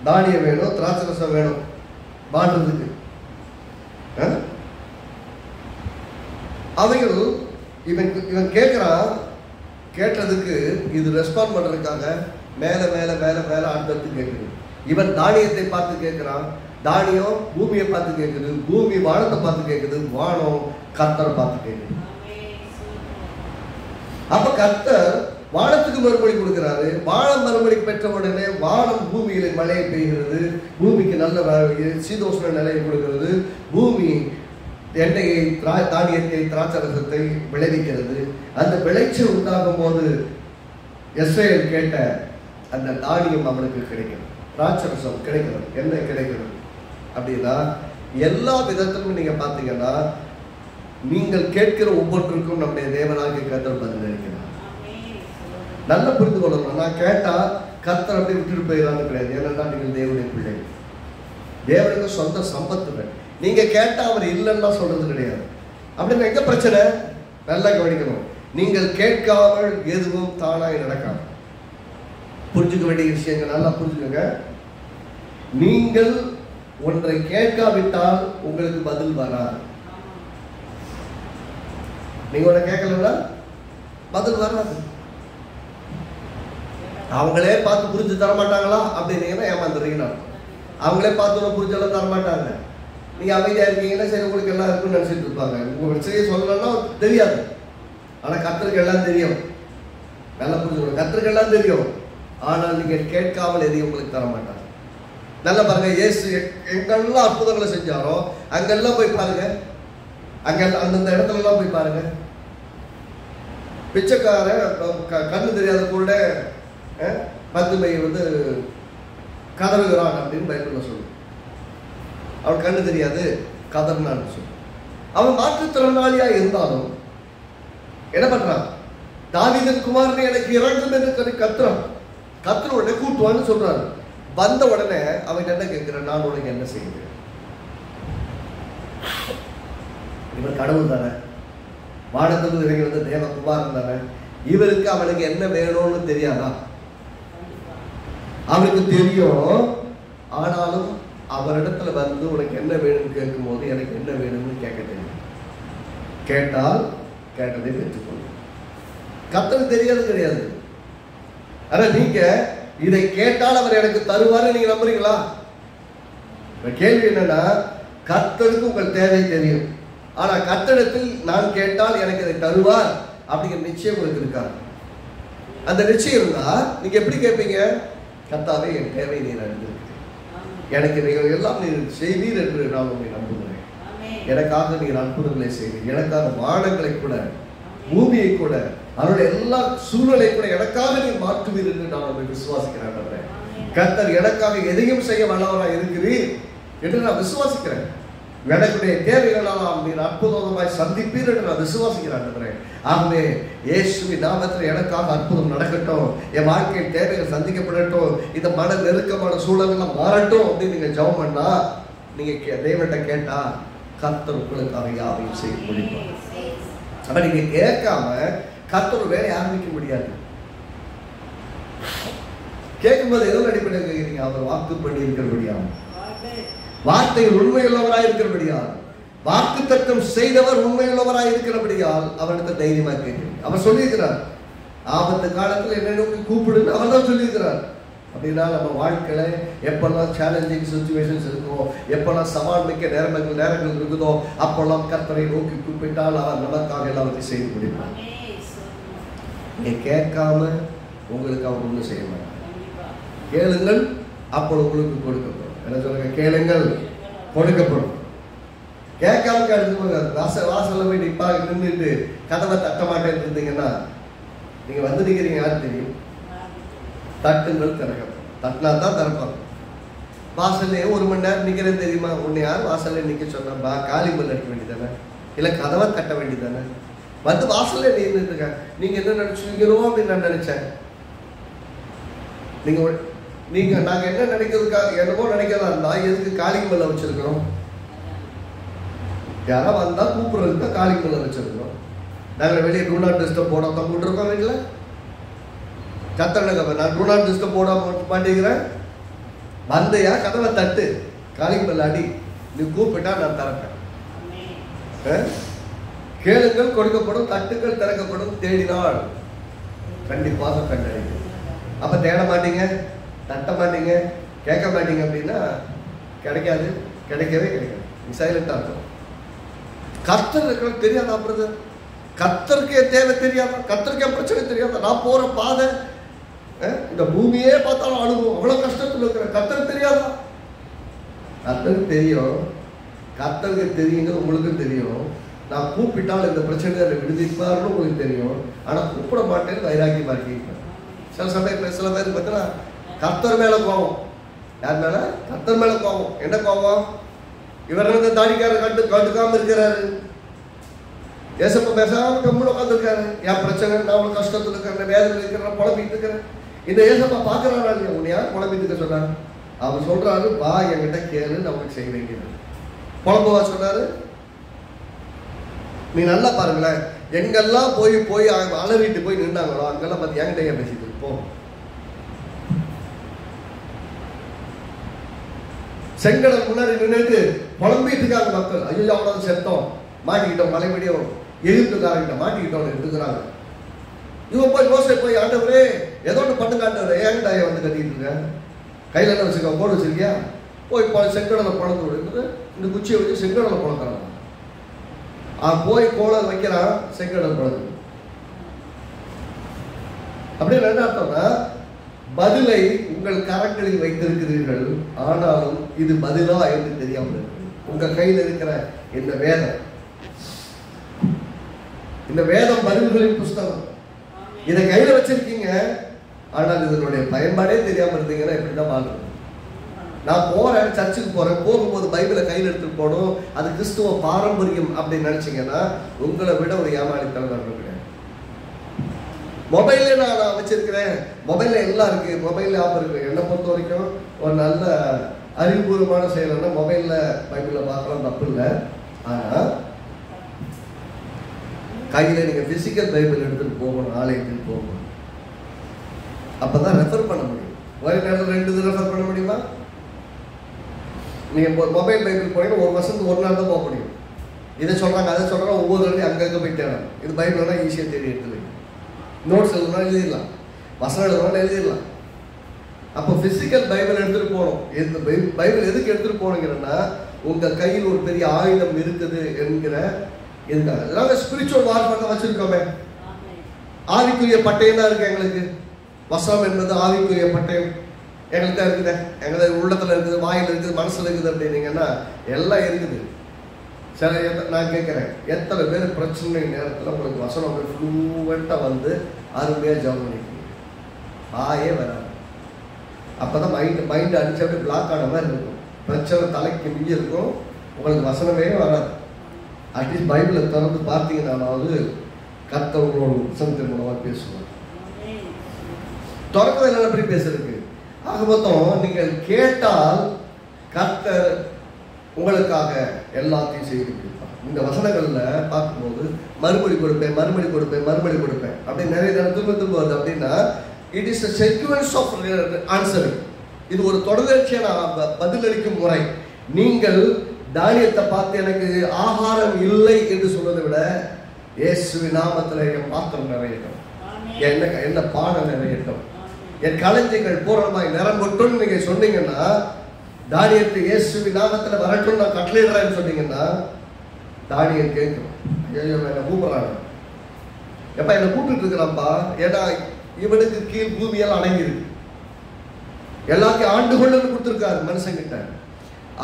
[SPEAKER 1] தானியம் வேணும், திராட்சை ரசம் வேணும் வாழ்றதுக்கு. அவைகள் இவன் கேட்கிறான். கேட்டதுக்கு இது ரெஸ்பாண்ட் பண்றதுக்காக மேல மேல மேல மேல அடுத்தடுத்து கேட்குது. இவன் தானியத்தை பார்த்து கேட்கிறான், தானியம் பூமியை பார்த்து கேட்குது, பூமி வானத்தை பார்த்து கேட்குது, வானம் கர்த்தரை பார்த்து கேட்குது. அப்ப கர்த்தர் வானத்துக்கு மறுமொழி கொடுக்கிறாரு. வானம் மறுமொழி பெற்ற உடனே வானம் பூமியில மழையை பெய்கிறது, பூமிக்கு நல்ல சீதோஷ்ண நிலையை கொடுக்கிறது, பூமி எண்ணெயை தானியத்தை திராட்சை ரசத்தை விளைவிக்கிறது. அந்த விளைச்சல் உண்டாகும் போது இஸ்ரேல் கேட்ட அந்த தானியம் அவனுக்கு கிடைக்கிறது, திராட்சை ரசம் கிடைக்கிறது, எண்ணெய் கிடைக்கிறது. அப்படின்னா எல்லா விதத்திலும் நீங்க பாத்தீங்கன்னா நீங்கள் கேட்கிற ஒவ்வொன்றுக்கும் நம்முடைய தேவனாகிய கர்த்தர் பதில் அளிக்கிறார். நல்லா புரிந்து கொள்ளணும். நான் கேட்டா கர்த்தர் அப்படி விட்டுட்டு போயிடறான்னு கிடையாது. ஏன்னா நீங்கள் தேவனுடைய பிள்ளை, தேவனுக்கு சொந்த சம்பத்துகள். நீங்க கேட்டா அவர் இல்லைன்னா சொல்றது கிடையாது. அப்படின்னு எங்க பிரச்சனை? நல்லா கவனிக்கணும். நீங்கள் கேட்காமல் எதுவும் தானாய் நடக்காது. புரிஞ்சுக்க வேண்டிய விஷயங்கள் நல்லா புரிஞ்சுக்கோங்க. நீங்கள் ஒன்றை கேட்காவிட்டால் உங்களுக்கு பதில் வராது. நீங்க உன்னை கேட்கலன்னா பதில் வராது. அவங்களே பார்த்து புரிஞ்சு தர மாட்டாங்களா அப்படின்னீங்கன்னா ஏமாந்துறீங்கன்னா, அவங்களே பார்த்து புரிஞ்செல்லாம் தர மாட்டாங்க. நீங்க அமைதியா இருக்கீங்கன்னா சரி உங்களுக்கு எல்லாம் இருக்குன்னு நினைச்சிட்டு இருப்பாங்க. உங்க பிரச்சனையை சொல்லணும்னா தெரியாது, ஆனா கர்த்தருக்கு எல்லாம் தெரியும். நல்லா புரிஞ்சுக்கணும், கர்த்தருக்கு எல்லாம் தெரியும். ஆனால் நீங்க கேட்காமல் எதையும் உங்களுக்கு தர மாட்டாங்க. நல்லா பாருங்க, இயேசு எங்கெல்லாம் அற்புதங்களை செஞ்சாரோ அங்கெல்லாம் போய் பாருங்க, அங்கெல்லாம் அந்தந்த இடத்துல எல்லாம் போய் பாருங்க. பிச்சைக்காரன் கண்ணு தெரியாத கூட பத்துமை கதறுகிறான் அப்படின்னு பைபிள்ல சொல்லு. அவன் கண்ணு தெரியாது கதறினான்னு சொல்லு. அவன் மாற்றுத்திறனாளியா இருந்தாலும் என்ன பண்றான்? தாவீதின் குமாரனை எனக்கு இறங்கும் என்று சொல்லி கத்துறான். கத்துற உடனே கூட்டுவான்னு சொல்றாரு. வந்த உடனே அவன் என்ன கேட்கிறான்? நான் உனக்கு என்ன செய்கிறேன்? இவர் கடவுள் தானே, வானத்திலிருந்து இறங்கி வந்த தேவகுமாரன் தானே, இவருக்கு அவனுக்கு என்ன வேணும்னு தெரியாதா? அவனுக்கு தெரியும். ஆனாலும் அவரிடத்துல வந்து உனக்கு என்ன வேணும்னு கேட்கும் போது எனக்கு என்ன வேணும்னு கேட்க தெரியும். கேட்டால் கேட்டதை பெற்றுக்கொள்ளும். கர்த்தருக்கு தெரியாது கிடையாது. ஆனா நீங்க இதை கேட்டால் அவர் எனக்கு தருவாரு நீங்க நம்புறீங்களா? கேள்வி என்னன்னா, கர்த்தருக்கு உங்கள் தேவை தெரியும், ஆனா கர்த்தரிடத்தில் நான் கேட்டால் எனக்கு இதை தருவார் அப்படிங்கிற நிச்சயம் உங்களுக்கு இருக்கா? அந்த நிச்சயம் இருந்தா நீங்க எப்படி கேட்பீங்க? கர்த்தாவே என் தேவை நீர் அறிந்திருக்கிறீர், எனக்கு நீங்கள் எல்லாம் நீர் செய்வீர் என்று நான் உங்களை நம்புகிறேன். எனக்காக நீர் அற்புதங்களை செய்வீர், எனக்காக வானங்களை கூட பூமியை கூட அவருடைய எல்லா சூழ்நிலை கூட எனக்காக நீர் மாற்றுவீர் என்று நான் உங்களை விசுவாசிக்கிறேன். கர்த்தர் எனக்காக எதையும் செய்ய வல்லவராய் இருக்கிறீர் என்று நான் விசுவாசிக்கிறேன். எனக்குடைய தேவைகளெல்லாம் நீர் அற்புதமாய் சந்திப்பீர் என்று நான் விசுவாசிக்கிறேன். ஆகவே இயேசுவின் நாமத்தில் எனக்காக அற்புதம் நடக்கட்டும், என் வாழ்க்கையின் தேவைகள் சந்திக்கப்படட்டும், இந்த மன நெருக்கமான சூழல்கள் மாறட்டும் அப்படின்னு நீங்க ஜெபம் பண்ணா, நீங்க தேவன்கிட்ட கேட்டா கர்த்தர் உங்களுக்காக யாவையும் செய்ய முடியும். அப்ப நீங்க கேட்காம கர்த்தர் வேலையை ஆரம்பிக்க முடியாது. கேட்கும்போது எதுவும் அடிப்படையில் கேட்கிறீங்க? அவர் வாக்கு பண்ணி இருக்கிறபடியாகும், வார்த்தையில் உண்மையுள்ளவராய் இருக்கிறபடியால், வாக்கு தத்தம் செய்தவர் உண்மையுள்ளவராய் இருக்கிறபடியால் அவரிடத்தை தைரியமாக கேட்கிறீங்க. அவர் சொல்லியிருக்கிறார், ஆபத்து காலத்தில் என்னை நோக்கி கூப்பிடுன்னு அவர் தான் சொல்லியிருக்கிறார். அப்படின்னா நம்ம வாழ்க்கையில எப்பெல்லாம் சேலஞ்சிங் சிச்சுவேஷன்ஸ் இருக்கோ, எப்பெல்லாம் சவால் மிக்க நேரங்கள் இருக்குதோ, அப்பெல்லாம் கர்த்தரை நோக்கி கூப்பிட்டால் அவர் நமக்காக எல்லாத்தையும் செய்து முடிப்பார். நீங்க கேட்காம உங்களுக்கு அவர் ஒன்றும் செய்ய மாட்டார். கேளுங்கள் அப்போ உங்களுக்கு கொடுக்கப்படும். என்ன சொல்லுங்க? கேளுங்கள் கொடுக்கப்படும். கேட்காம வாசல்ல போய் நிப்பாக நின்றுட்டு கதவை தட்ட மாட்டேன்னு இருந்தீங்கன்னா நீங்க வந்து நிற்கிறீங்க, யாரு தெரியும்? தட்டுங்கள் திறக்கப்படும். தட்டினா தான் திறப்பாங்க. வாசல்லே 1 மணி நேரம் நிற்கிறேன்னு தெரியுமா? உன்னை யார் வாசல்ல நிற்க சொன்னா? காலி பல் அடிக்க வேண்டியதானே, இல்லை கதவை தட்ட வேண்டியதானே? வந்து வாசல்ல நின்றுருக்க நீங்க என்ன நினைச்சுக்கிறோம் அப்படின்னு நான் நினைச்சேன். நீங்க நாங்க என்ன நினைக்கிறதுக்காக என்னமோ நினைக்கிறதா இருந்தா எதுக்கு காலிங் பெல்ல வச்சிருக்கிறோம்? யாரா வந்தா கூப்பிடுறதுக்கு தான் காலிங் பெல்ல வச்சிருக்கிறோம். நாங்கள் வெளியே டூ நாட் டிஸ்டர்ப் போடாம கூப்பிட்டுருக்கோம். வீட்டில் கத்தனை நான் டூ நாட் டிஸ்டர்ப் போட மாட்டேங்கிறேன். வந்தையா கதவை தட்டு, காலிங் பெல் அடி, நீ கூப்பிட்டா நான் திறப்பேன். கேளுங்கள் கொடுக்கப்படும், தட்டுக்கள் திறக்கப்படும், தேடினால் கண்டிப்பாக கண்டறியும். அப்ப தேட மாட்டீங்க, தட்ட மாட்டீங்க, கேட்க மாட்டீங்க அப்படின்னா கிடைக்காது, கிடைக்கவே கிடைக்காது. சைலண்டா இருக்கும். கர்த்தர் இருக்கிறது தெரியாதா? பிரதர், கர்த்தருக்கு தேவை தெரியாதா? கர்த்தருக்கு பிரச்சனை தெரியாதா? நான் போற பாதை இந்த பூமியே பார்த்தாலும் அனுபவம், அவ்வளவு கஷ்டத்தில் இருக்கிற கர்த்தருக்கு தெரியாதா? கர்த்தருக்கு தெரியும். கர்த்தருக்கு தெரியுங்க, உங்களுக்கும் தெரியும். நான் கூப்பிட்டால் இந்த பிரச்சனை விடுதிப்பாருன்னு உங்களுக்கு தெரியும். ஆனா கூப்பிட மாட்டேன்னு வைராக்கியமா இருக்கீங்க. சில சமயம் சில பேருக்கு பார்த்தீங்கன்னா கர்த்தர் மேல கோபம். யார் மேல? கர்த்தர் மேல கோபம். என்ன கோபம்? இவர் வந்து தாடிக்காரர் கண்டுக்காம இருக்கிறாரு, ஏசப்ப பேசாம கம்முன்னு உட்காந்துருக்காரு. என் பிரச்சனை, நான் அவ்வளவு கஷ்டத்துல இருக்கிறேன், வேதனை இருக்கிறேன், புலம்பிட்டு இருக்கிறேன். இந்த ஏசப்பா பாக்குறாரா இல்லையா? உன்னை யார் புலம்பிட்டு இருக்க சொன்னாரு? அவர் சொல்றாரு, வா என்கிட்ட கேளு, நான் உனக்கு செய்ய வைக்கிறேன். புலம்புவா சொன்னாரு? நீ நல்லா பாருங்களேன், எங்கெல்லாம் போய் போய் அலறிட்டு போய் நின்றாங்களோ அங்கெல்லாம் பார்த்து என்கிட்ட ஏன் பேசிட்டு போ. செங்கடல் முன்னாடி நின்றுட்டு புலம்பிட்டு இருக்காங்க மக்கள். ஐயோ அவ்வளவு செத்தோம், மாட்டிக்கிட்டோம், மலைபடியும் எகிப்துக்காரங்கிட்ட மாட்டிக்கிட்டவனை எடுத்துக்கிறாங்க. இவன் போய் மோசே போய், ஆண்டவரே ஏதோ ஒன்று பண்ணுங்க ஆண்டவரே, ஏன்டா வந்து கட்டிட்டு இருக்கேன், கையில் என்ன வச்சுருக்க, கோடு வச்சிருக்கியா, போய் செங்கடலை குழந்து விடுறது, இந்த குச்சியை வச்சு செங்கடலை குழக்கிறான். போய் கோலை வைக்கிறான், செங்கடல் குழந்தை. அப்படின்னு என்ன அர்த்தம்னா, பதிலை உங்கள் கரங்களில் வைத்திருக்கிறீர்கள், ஆனாலும் இது பதிலா என்று தெரியாமல் இருக்கு. உங்க கையில் இருக்கிற இந்த வேதம், இந்த வேதம் பதில்களின் புஸ்தகம், இதை கையில வச்சிருக்கீங்க, ஆனால் இதனுடைய பயன்பாடே தெரியாம இருந்தீங்கன்னா எப்படிதான் வாழ்றது? நான் போறேன், சர்ச்சுக்கு போறேன், போகும்போது பைபிளை கையில் எடுத்துட்டு போகணும், அது கிறிஸ்துவ பாரம்பரியம் அப்படின்னு நினைச்சீங்கன்னா உங்களை விட ஒரு ஏமாளித்தனம் கிடையாது. மொபைல்ல நான் வச்சிருக்கிறேன், மொபைல்ல எல்லாம் இருக்கு, மொபைல்ல ஆப் இருக்கு. என்னை பொறுத்த வரைக்கும் ஒரு நல்ல அறிவுபூர்வமான செயல்னா மொபைல்ல பைபிளை பார்க்கலாம், தப்பு இல்லை. ஆனா கையில நீங்க பிசிக்கல் பைபிள் எடுத்துட்டு போகணும், ஆலயத்துக்கு போகணும். அப்பதான் ரெஃபர் பண்ண முடியும். ஒரே நேரம் 2 ரெஃபர் பண்ண முடியுமா? நீங்க மொபைல் பைபிள் போனீங்கன்னா ஒரு வருஷத்துக்கு ஒரு நாள் தான் போக முடியும். இதை சொல்றாங்க, அதை சொல்றாங்க, ஒவ்வொரு நாளையும் அங்கங்க போய் தேடணும். இது பைபிள்னா ஈஸியா தேடி எடுத்து நோட்ஸ் எழுதுனாலும் எழுதிடலாம், வசனம் எழுதுனாலும் எழுதிடலாம். அப்போ பிசிக்கல் பைபிள் எடுத்துட்டு போகணும். இந்த பைபிள் எதுக்கு எடுத்துட்டு போனீங்கன்னா, உங்க கையில் ஒரு பெரிய ஆயுதம் இருக்குது என்கிற இதுக்காக. அதனால ஸ்பிரிச்சுவல் வார்ஃபேர் வச்சிருக்கோமே, ஆவிக்குரிய பட்டயம் தான் இருக்கு எங்களுக்கு. வசனம் என்பது ஆவிக்குரிய பட்டயம் எங்களுக்கு தான் இருக்குது, எங்களுக்கு உள்ளத்துல இருக்குது, வாயில் இருக்குது, மனசுல இருக்குது அப்படின்னீங்கன்னா எல்லாம் இருக்குது. சில நான் கேட்குறேன், எத்தனை பேர் பிரச்சனை நேரத்தில் உங்களுக்கு வசனம் ஃப்ளூவெண்ட்டாக வந்து அருமையாக ஜாப் பண்ணிக்கிறீங்க? ஆயே வராது. அப்போ தான் மைண்டு அடிச்சு அப்படியே பிளாக் ஆன மாதிரி இருக்கும், பிரச்சனை தலைக்கு மிஞ்சி இருக்கும், உங்களுக்கு வசனமே வராது. அட்லீஸ்ட் பைபிளை திறந்து பார்த்தீங்கன்னாலாவது கர்த்தவங்களோட வசனத்தின் மூலமாக பேசுவாங்க. திறக்கதில் எப்படி பேசுறதுக்கு? ஆக மொத்தம் நீங்கள் கேட்டால் கர்த்தர் உங்களுக்காக எல்லாத்தையும் செய்து கொடுப்பார். இந்த வசனங்கள்ல பார்க்கும்போது மறுபடி கொடுப்பேன், மறுபடி கொடுப்பேன், மறுபடி கொடுப்பேன் அப்படி நிறைய திரும்ப வருது. அப்படின்னா it is a sequence of answering. இது ஒரு தொடர்ச்சியான பதிலளிக்கும் முறை. நீங்கள் தானியத்தை பார்த்து எனக்கு ஆகாரம் இல்லை என்று சொல்வதை விட, இயேசுவின் நாமத்தில் என் பாத்திரம் நிறையட்டும், என்ன பானம் நிறையட்டும், என் களஞ்சியங்கள் பூரணமாய் நிரம்பட்டும் நீங்க சொன்னீங்கன்னா, தானியத்தை இயேசுவின் நாமத்தில் வரட்டும் நான் கட்டளையிடுறேன்னு சொன்னீங்கன்னா, தானியம் கேட்கும், ஐயோ என்ன கூப்பிடுறாங்க, எப்ப என்ன கூப்பிட்டு இருக்கிறான்ப்பா, ஏன்னா இவனுக்கு கீழ் பூமியெல்லாம் அடங்கியிருக்கு, எல்லாத்தையும் ஆண்டு கொண்டு கொடுத்துருக்காரு மனுஷங்கிட்ட.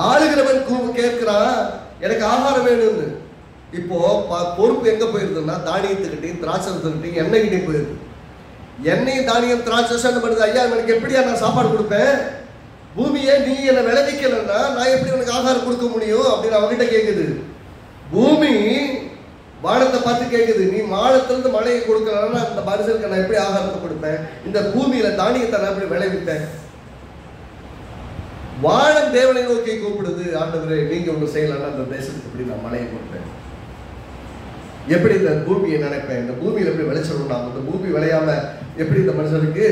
[SPEAKER 1] ஆளுகிறவன் கேட்கிறான் எனக்கு ஆகாரம் வேணும்னு. இப்போ பொறுப்பு எங்க போயிருதுன்னா, தானியத்துக்கிட்டையும் திராட்சத்துக்கிட்டையும் எண்ணெய்கிட்டையும் போயிருக்கு. எண்ணெயும் தானியம் திராட்சை பண்ணுது, ஐயா எனக்கு எப்படியா நான் சாப்பாடு கொடுப்பேன், பூமியை நீ என்னை விளைவிக்கலன்னா நான் எப்படி உனக்கு ஆகாரம் கொடுக்க முடியும் அப்படின்னு அவங்ககிட்ட கேட்குது. பூமி வானத்தை பார்த்து கேட்குது, நீ வானத்திலிருந்து மழையை கொடுக்கலன்னா அந்த மனுஷனுக்கு நான் எப்படி ஆகாரத்தை கொடுப்பேன், இந்த பூமியில தானியத்தை நான் எப்படி விளைவிப்பேன். வானம் தேவனை நோக்கி கூப்பிடுது, ஆண்டவரே நீங்க ஒன்று செய்யலன்னா அந்த தேசத்துக்கு எப்படி நான் மழையை கொடுப்பேன், எப்படி இந்த பூமியை நினைப்பேன், இந்த பூமியில எப்படி விளைச்சணும், நான் இந்த பூமி விளையாம எப்படி இந்த மனுஷனுக்கு.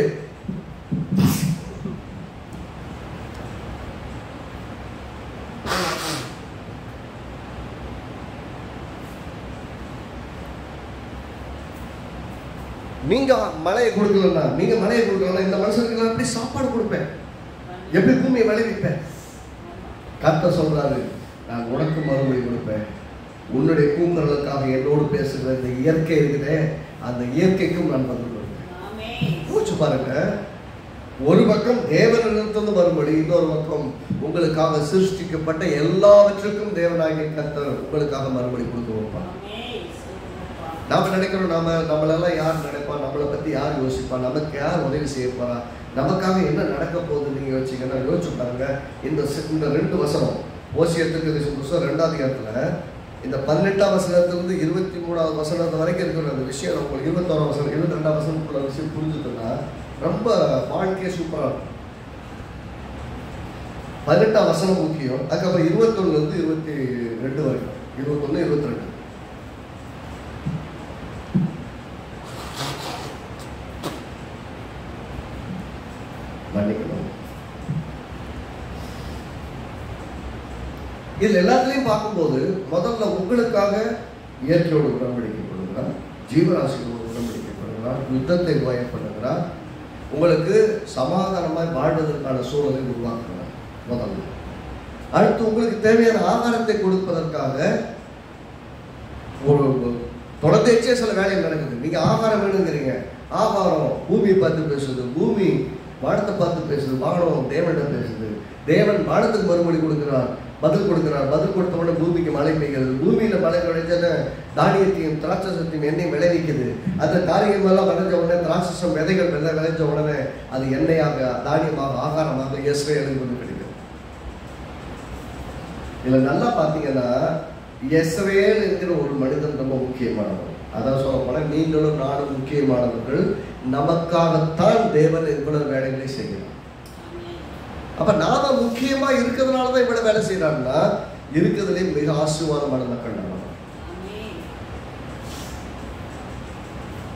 [SPEAKER 1] நீங்க மழையை கொடுக்கலன்னா, நீங்க மழையை கொடுக்கலன்னா இந்த மனுஷனுக்கு நான் எப்படி சாப்பாடு கொடுப்பேன், எப்படி பூமியை விளைவிப்பேன். கர்த்தர் சொல்றாரு, நான் உனக்கு மறுபடி கொடுப்பேன், உன்னுடைய கூந்தலுக்காக என்னோடு பேசுகிற இந்த இயற்கை இருக்குதே அந்த இயற்கைக்கும் நான் பதில் கொடுப்பேன். யோசிச்சு பாருங்க, ஒரு பக்கம் தேவனிடத்திலிருந்து மறுபடி, இன்னொரு பக்கம் உங்களுக்காக சிருஷ்டிக்கப்பட்ட எல்லாவற்றுக்கும் தேவனாகிய கர்த்தர் உங்களுக்காக மறுபடி கொடுத்து வைப்பான். நாம நினைக்கிறோம், நம்மளெல்லாம் யார் நினைப்பா, நம்மளை பத்தி யார் யோசிப்பா, நமக்கு யார் உதவி செய்ய போறா, நமக்காக என்ன நடக்க போகுது நீங்க யோசிச்சீங்கன்னா யோசிச்சு பாருங்க. இந்த 2 வசனம் ஓசியத்துக்கு 2ஆம் அதிகாரத்துல இந்த 18ஆம் வசனத்திலிருந்து 23ஆவது வசனத்து வரைக்கும் இருக்கிற அந்த விஷயம் உங்களுக்கு 21ஆம் வசனம் 22ஆம் வசனத்துக்குள்ள விஷயம் புரிஞ்சுதுன்னா ரொம்ப வாழ்க்கையே சூப்பரா இருக்கும். 18ஆம் வசனம் முக்கியம், அதுக்கப்புறம் 21லிருந்து 22 வரைக்கும், 21, 22. இதுல எல்லாத்துலயும் பார்க்கும்போது முதல்ல உங்களுக்காக இயற்கையோடு உடன்படிக்கை பண்ணுகிறார், ஜீவராசிகளோடு உடன்படிக்கை பண்ணுகிறார், யுத்தத்தை பயப்படுகிறார், உங்களுக்கு சமாதானமாய் வாழ்வதற்கான சூழலை உருவாக்குகிறார். முதல்ல அடுத்து உங்களுக்கு தேவையான ஆகாரத்தை கொடுப்பதற்காக ஒரு தொடர்ந்தே சில வேலைகள் நடக்குது. நீங்க ஆகாரம் வேணுங்கிறீங்க, ஆகாரம் பூமியை பார்த்து பேசுது, பூமி வானத்தை பார்த்து பேசுது, வானம் தேவனிடம் பேசுது, தேவன் வானத்துக்கு மறுமொழி கொடுக்கிறார், பதில் கொடுக்கிறார், பதில் கொடுத்த உடனே பூமிக்கு மழை பெய்கிறது, பூமியில மழை விளைஞ்ச தானியத்தையும் திராட்சசத்தையும் எண்ணெய் விளைவிக்குது. அந்த காரியமெல்லாம் விளைஞ்ச உடனே திராட்சசம் விதைகள் விளைஞ்ச உடனே அது எண்ணெயாக, தானியமாக, ஆகாரமாக இஸ்ரவேலுக்கு வந்து கிடைக்கும். இதுல நல்லா பாத்தீங்கன்னா இஸ்ரவேல் என்கிற ஒரு மனிதன் ரொம்ப முக்கியமானவர். அதான் சொல்ல போனா நீங்களும் நானும் முக்கியமானவர்கள். நமக்காகத்தான் தேவன் இவ்வளவு வேலைகளை செய்யலாம். அப்ப நாம முக்கியமா இருக்கிறதுனாலதான் இவ்வளவு வேலை செய்யறாங்கன்னா இருக்கிறதுலே மிக ஆசீர்வாதமான மக்கள் நம்ம.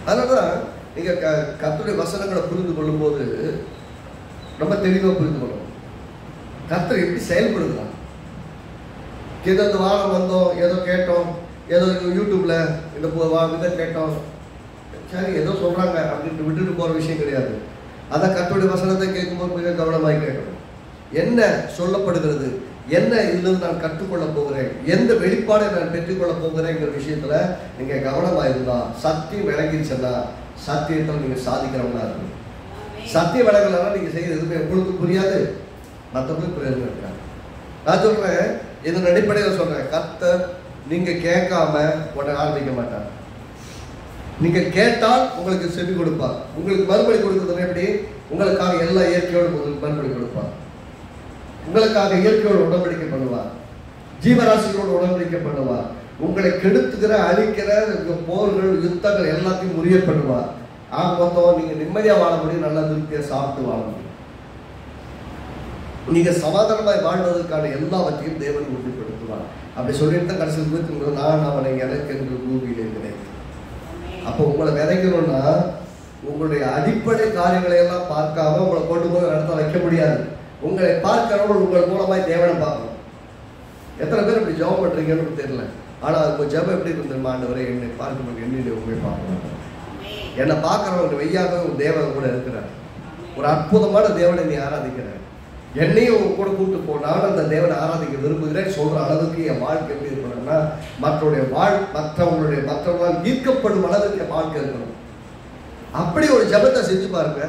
[SPEAKER 1] அதனாலதான் நீங்க கர்த்தருடைய வசனங்களை புரிந்து கொள்ளும் போது ரொம்ப தெளிவா புரிந்து கொள்ளணும். கர்த்தர் எப்படி செயல்படுகிறார். ஏதோ இந்த வாரம் வந்தோம், ஏதோ கேட்டோம், ஏதோ யூடியூப்ல இந்த இதை கேட்டோம், சரி ஏதோ சொல்றாங்க அப்படின்ட்டு விட்டுட்டு போற விஷயம் கிடையாது. அதான் கர்த்தருடைய வசனத்தை கேட்கும்போது மிக கவனமாய் கேட்கணும். என்ன சொல்லப்படுகிறது, என்ன இதிலிருந்து நான் கற்றுக்கொள்ள போகிறேன், எந்த வெளிப்பாடை நான் பெற்றுக்கொள்ள போகிறேங்கிற விஷயத்துல நீங்க கவனமா இருந்தா சத்தியம் விளங்கிடுச்சுன்னா சத்தியத்தில் நீங்க சாதிக்கிறவங்களா இருக்கணும். சத்தியம் விளங்கலாம் நீங்க செய்யறது எதுவுமே உங்களுக்கு புரியாது, மற்றவங்களுக்கு பிரயோஜனம் இருக்காது. நான் சொல்றேன், இதன் அடிப்படையில் சொல்றேன், கர்த்தர் நீங்க கேட்காம உடனே ஆரம்பிக்க மாட்டார். நீங்க கேட்டால் உங்களுக்கு செவி கொடுப்பார். உங்களுக்கு மறுபடி கொடுக்குறது எப்படி, உங்களுக்காக எல்லா இயற்கையோடு உங்களுக்கு மறுபடி கொடுப்பார். உங்களுக்காக இயற்கையோடு உடன்படிக்கை பண்ணுவார், ஜீவராசிகளோடு உடன்படிக்கை பண்ணுவார், உங்களை கெடுத்துக்கிற அழிக்கிற போர்கள் யுத்தங்கள் எல்லாத்தையும் முறியப்படுவார். ஆக மொத்தம் நீங்க நிம்மதியா வாழ முடியும், நல்லா திருப்தியா சாப்பிட்டு வாழ முடியும். நீங்க சமாதானமாய் வாழ்வதற்கான எல்லாவற்றையும் தேவன் உறுதிப்படுத்துவார். அப்படி சொல்லிட்டு கடைசியில் குறித்து நான் அவனை எனக்கு என்று பூமியில் இருக்கிறேன். அப்போ உங்களை விதைக்கணும்னா உங்களுடைய அடிப்படை காரியங்களை எல்லாம் பார்க்காம உங்களை கொண்டு போய் இடத்த வைக்க முடியாது. உங்களை பார்க்கிறவங்க உங்கள் மூலமாய் தேவனை பார்க்கணும். எத்தனை பேர் இப்படி ஜெபம் பண்றீங்கன்னு தெரியல. ஆனா உங்க ஜெபம் எப்படி இருந்தது, ஆண்டவரே என்னை பார்க்கணும், என்னை உண்மை பார்க்கணும், என்னை பார்க்கிறவங்க வெய்யாக ஒரு தேவன் கூட இருக்கிறார், ஒரு அற்புதமான தேவனை நீ ஆராதிக்கிற, என்னையும் கூட கூட்டு போனாலும் அந்த தேவனை ஆராதிக்க விரும்புகிறேன் சொல்ற அளவுக்கு என் வாழ்க்கை எப்படி இருக்கணும்னா மற்றவங்களால் ஈர்க்கப்படும் அளவுக்கு என் வாழ்க்கை இருக்கணும். அப்படி ஒரு ஜெபத்தை செஞ்சு பாருங்க.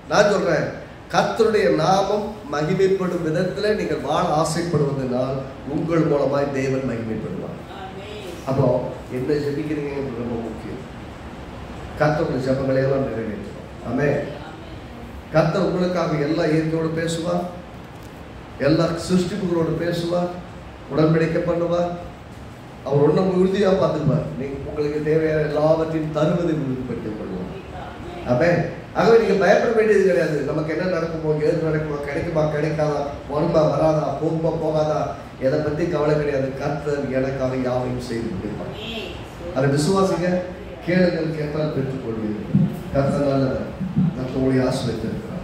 [SPEAKER 1] நான் சொல்றேன், கர்த்தருடைய நாமம் மகிமைப்படும் விதத்துல நீங்கள் வாழ ஆசைப்படுவதனால் உங்கள் மூலமாய் தேவன் மகிமைப்படுவார். அப்போ என்ன ஜெபிக்கிறீங்க ரொம்ப முக்கியம். கர்த்தருடைய ஜெபங்களை எல்லாம் நிறைவேற்றணும். ஆமென். கர்த்தர் உங்களுக்காக எல்லா இயற்கையோடு பேசுவார், எல்லா சிருஷ்டிப்புகளோடு பேசுவார், உடன்படிக்கை பண்ணுவார். அவர் ஒன்றும் உறுதியா பார்த்துக்குவார். நீங்க உங்களுக்கு தேவையான எல்லாவற்றையும் தருவதை உறுதிப்படுத்திக் கொள்வார். ஆமென். ஆகவே நீங்க பயப்பட வேண்டியது கிடையாது. நமக்கு என்ன நடக்குமோ, ஏது நடக்குமோ, கிடைக்குமா கிடைக்காதா, வருமா வராதா, போகுமா போகாதா, எதை பத்தி கவலை கிடையாது. கர்த்தர் எனக்காக யாவையும் செய்து முடிப்பார். அதை விசுவாசிங்க. கேளுங்கள், கேட்டால் பெற்றுக் கொள்வீர்கள். கர்த்தர் நல்லவர். கர்த்தருடைய ஆசீர்வதித்திருக்கிறார்.